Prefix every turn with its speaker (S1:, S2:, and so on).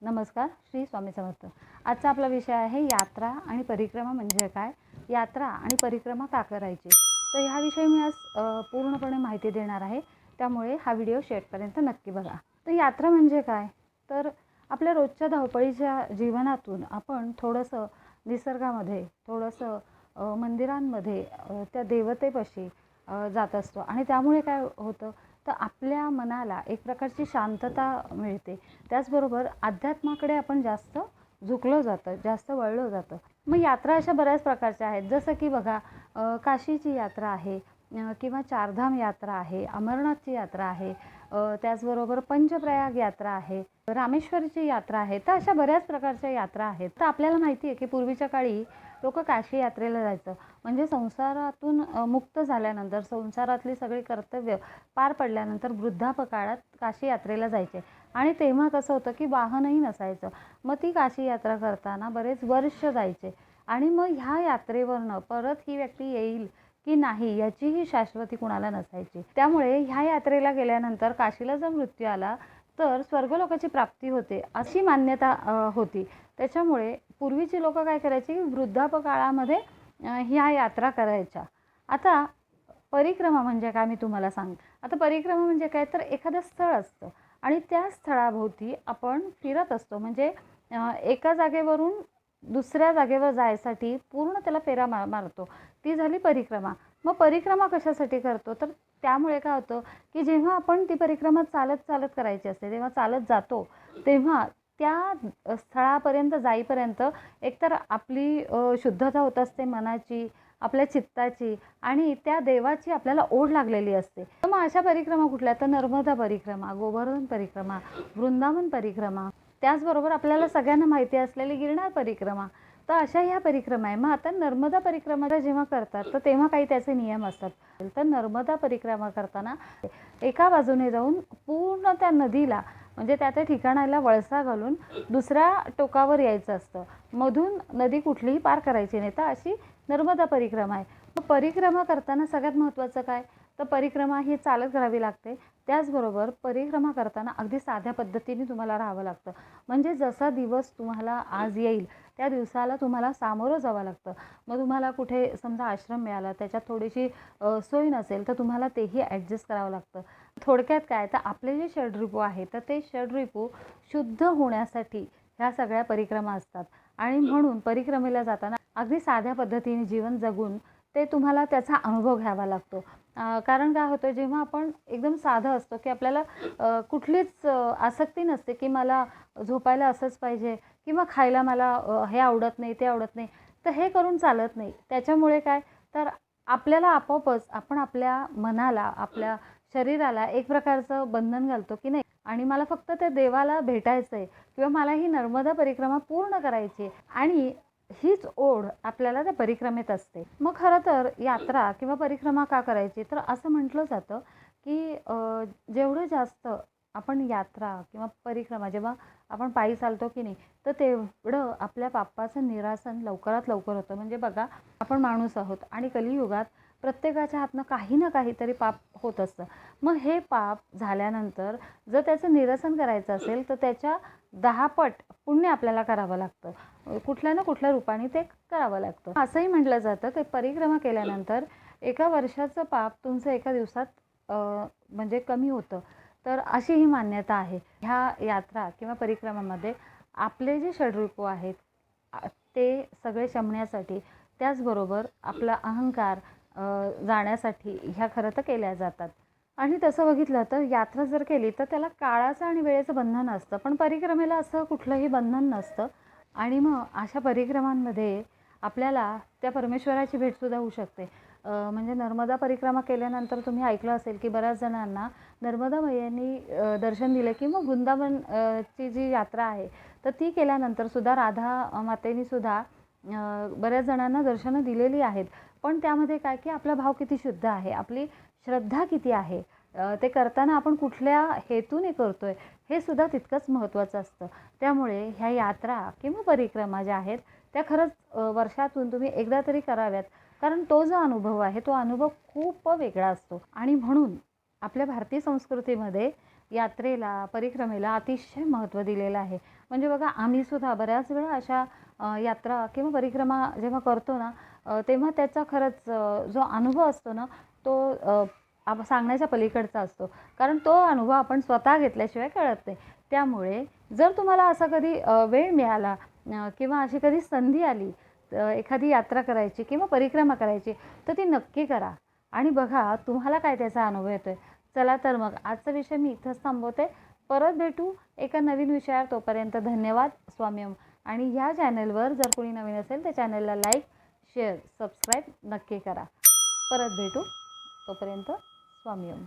S1: नमस्कार, श्री स्वामी समर्थ। आजचा आपला विषय आहे यात्रा आणि परिक्रमा म्हणजे काय, यात्रा आणि परिक्रमा का करायची। तर ह्याविषयी मी आज पूर्णपणे माहिती देणार आहे, त्यामुळे हा व्हिडिओ शेवटपर्यंत नक्की बघा। तर यात्रा म्हणजे काय, तर आपल्या रोजच्या धावपळीच्या जीवनातून आपण थोडंसं निसर्गामध्ये, थोडंसं मंदिरांमध्ये, त्या देवतेपाशी जात असतो आणि त्यामुळे काय होतं, तर आपल्या मनाला एक प्रकारची शांतता मिळते। त्याचबरोबर अध्यात्माकडे आपण जास्त झुकलं जातं, जास्त वळलं जातं। मग यात्रा अशा बऱ्याच प्रकारच्या आहेत, जसं की बघा काशीची यात्रा आहे, किंवा चारधाम यात्रा आहे, अमरनाथची यात्रा आहे, त्याचबरोबर पंचप्रयाग यात्रा आहे, रामेश्वरची यात्रा आहे। तर अशा बऱ्याच प्रकारच्या यात्रा आहेत। तर आपल्याला माहिती आहे की पूर्वीच्या काळी लोक काशी यात्रेला जायचं म्हणजे संसारातून मुक्त झाल्यानंतर, संसारातली सगळी कर्तव्य पार पडल्यानंतर वृद्धापकाळात काशी यात्रेला जायचे। आणि तेव्हा कसं होतं की वाहनही नसायचं, मग ती काशी यात्रा करताना बरेच वर्ष जायचे आणि मग ह्या यात्रेवरनं परत ही व्यक्ती येईल की नाही याचीही शाश्वती कुणाला नसायची। त्यामुळे ह्या यात्रेला गेल्यानंतर काशीला जर मृत्यू आला तर स्वर्गलोकाची प्राप्ती होते अशी मान्यता होती। त्याच्यामुळे पूर्वीची लोक काय करायची, वृद्धापकाळामध्ये ह्या यात्रा करायच्या। आता परिक्रमा म्हणजे काय मी तुम्हाला सांगते। आता परिक्रमा म्हणजे काय, तर एखादं स्थळ असतं आणि त्या स्थळाभोवती आपण फिरत असतो, म्हणजे एका जागेवरून दुसऱ्या जागेवर जायसाठी पूर्ण त्याला फेरा मारतो, ती झाली परिक्रमा। मग परिक्रमा कशासाठी करतो, तर त्यामुळे काय होतं की जेव्हा आपण ती परिक्रमा चालत चालत करायची असते, तेव्हा चालत जातो तेव्हा त्या स्थळापर्यंत जाईपर्यंत एकतर आपली शुद्धता होत असते मनाची, आपल्या चित्ताची, आणि त्या देवाची आपल्याला ओढ लागलेली असते। तर मग अशा परिक्रमा कुठल्या, तर नर्मदा परिक्रमा, गोवर्धन परिक्रमा, वृंदावन परिक्रमा, त्याचबरोबर आपल्याला सगळ्यांना माहिती असलेली गिरनार परिक्रमा। तर अशा ह्या परिक्रमा आहे। मग आता नर्मदा परिक्रमा जेव्हा करतात तर तेव्हा काही त्याचे नियम असतात। तर नर्मदा परिक्रमा करताना एका बाजूने जाऊन पूर्ण त्या नदीला, म्हणजे त्या ठिकाणाला वळसा घालून दुसऱ्या टोकावर यायचं असतं, मधून नदी कुठलीही पार करायची नाही। तर अशी नर्मदा परिक्रमा आहे। मग परिक्रमा करताना सगळ्यात महत्त्वाचं काय, तर परिक्रमा ही चालत करावी लागते। त्याचबरोबर परिक्रमा करताना अगदी साध्या पद्धतीने तुम्हाला राहावं लागतं, म्हणजे जसा दिवस तुम्हाला आज येईल त्या दिवसाला तुम्हाला सामोरं जावं लागतं। मग तुम्हाला कुठे समजा आश्रम मिळाला, त्याच्यात थोडीशी सोय नसेल तर तुम्हाला तेही ॲडजस्ट करावं लागतं। थोडक्यात काय, तर आपले जे षड्रिपू आहे तर ते षड्रिपू शुद्ध होण्यासाठी ह्या सगळ्या परिक्रमा असतात। आणि म्हणून परिक्रमेला जाताना अगदी साध्या पद्धतीने जीवन जगून ते तुम्हाला त्याचा अनुभव घ्यावा लागतो। कारण काय होतं, जेव्हा आपण एकदम साधं असतो की आपल्याला कुठलीच आसक्ती नसते की मला झोपायला असंच पाहिजे किंवा खायला मला हे आवडत नाही, ते आवडत नाही, तर हे करून चालत नाही। त्याच्यामुळे काय, तर आपल्याला आपोआपच आपण आपल्या मनाला, आपल्या शरीराला एक प्रकारचं बंधन घालतो की नाही, आणि मला फक्त त्या देवाला भेटायचं आहे किंवा मला ही नर्मदा परिक्रमा पूर्ण करायची, आणि हीच ओढ आपल्याला त्या परिक्रमेत असते। मग खरं तर यात्रा किंवा परिक्रमा का करायची, तर असं म्हटलं जातं की जेवढं जास्त आपण यात्रा किंवा परिक्रमा जेव्हा आपण पायी चालतो की नाही, तर तेवढं आपल्या पापाचं निरासन लवकरात लवकर होतं। म्हणजे बघा, आपण माणूस आहोत आणि कलियुगात प्रत्येकाच्या हातनं काही ना काहीतरी पाप होत असतं। मग हे पाप झाल्यानंतर जर त्याचं निरसन करायचं असेल तर त्याच्या 10 पट पुण्य आपल्याला करावं लागतं, कुठल्या ना कुठल्या रूपाने ते करावं लागतं। असंही म्हटलं जातं की परिक्रमा केल्यानंतर एका वर्षाचं पाप तुमचं एका दिवसात म्हणजे कमी होतं। तर अशी ही मान्यता आहे। ह्या यात्रा किंवा परिक्रमामध्ये आपले जे षड्रिपू आहेत ते सगळे शमण्यासाठी, त्याचबरोबर आपला अहंकार जाण्यासाठी ह्या खरं तर केल्या जातात। आणि तसं बघितलं तर यात्रा जर केली तर त्याला काळाचं आणि वेळेचं बंधन असतं, पण परिक्रमेला असं कुठलंही बंधन नसतं। आणि मग अशा परिक्रमांमध्ये आपल्याला त्या परमेश्वराची भेटसुद्धा होऊ शकते। म्हणजे नर्मदा परिक्रमा केल्यानंतर तुम्ही ऐकलं असेल की बऱ्याच जणांना नर्मदा मैयांनी दर्शन दिलं, किंवा वृंदावन ची जी यात्रा आहे तर ती केल्यानंतर सुद्धा राधा मातेनी सुद्धा बऱ्याच जणांना दर्शनं दिलेली आहेत। पण त्यामध्ये काय की आपला भाव किती शुद्ध आहे, आपली श्रद्धा किती आहे, ते करताना आपण कुठल्या हेतूने करतोय हे सुद्धा तितकंच महत्त्वाचं असतं। त्यामुळे ह्या यात्रा किंवा परिक्रमा ज्या आहेत त्या खरंच वर्षातून तुम्ही एकदा तरी कराव्यात, कारण तो जो अनुभव आहे तो अनुभव खूप वेगळा असतो। आणि म्हणून आपल्या भारतीय संस्कृतीमध्ये यात्रेला, परिक्रमेला अतिशय महत्त्व दिलेलं आहे. म्हणजे बघा आम्हीसुद्धा बऱ्याच वेळा अशा यात्रा किंवा परिक्रमा जेव्हा करतो ना, तेव्हा त्याचा खरंच जो अनुभव असतो ना, तो सांगण्याच्या पलीकडचा असतो. कारण तो अनुभव आपण स्वतः घेतल्याशिवाय कळत नाही. त्यामुळे जर तुम्हाला असा कधी वेळ मिळाला किंवा अशी कधी संधी आली एखादी यात्रा करायची किंवा परिक्रमा करायची, तर ती नक्की करा आणि बघा तुम्हाला काय त्याचा अनुभव येतोय. चला तर मग आजचा विषय मी इथंच थांबवते. परत भेटू एका नवीन विषयावर. तोपर्यंत धन्यवाद. स्वामीम. आणि ह्या चॅनलवर जर कोणी नवीन असेल तर चॅनलला लाईक, शेअर, सबस्क्राईब नक्की करा. परत भेटू. तोपर्यंत स्वामीम.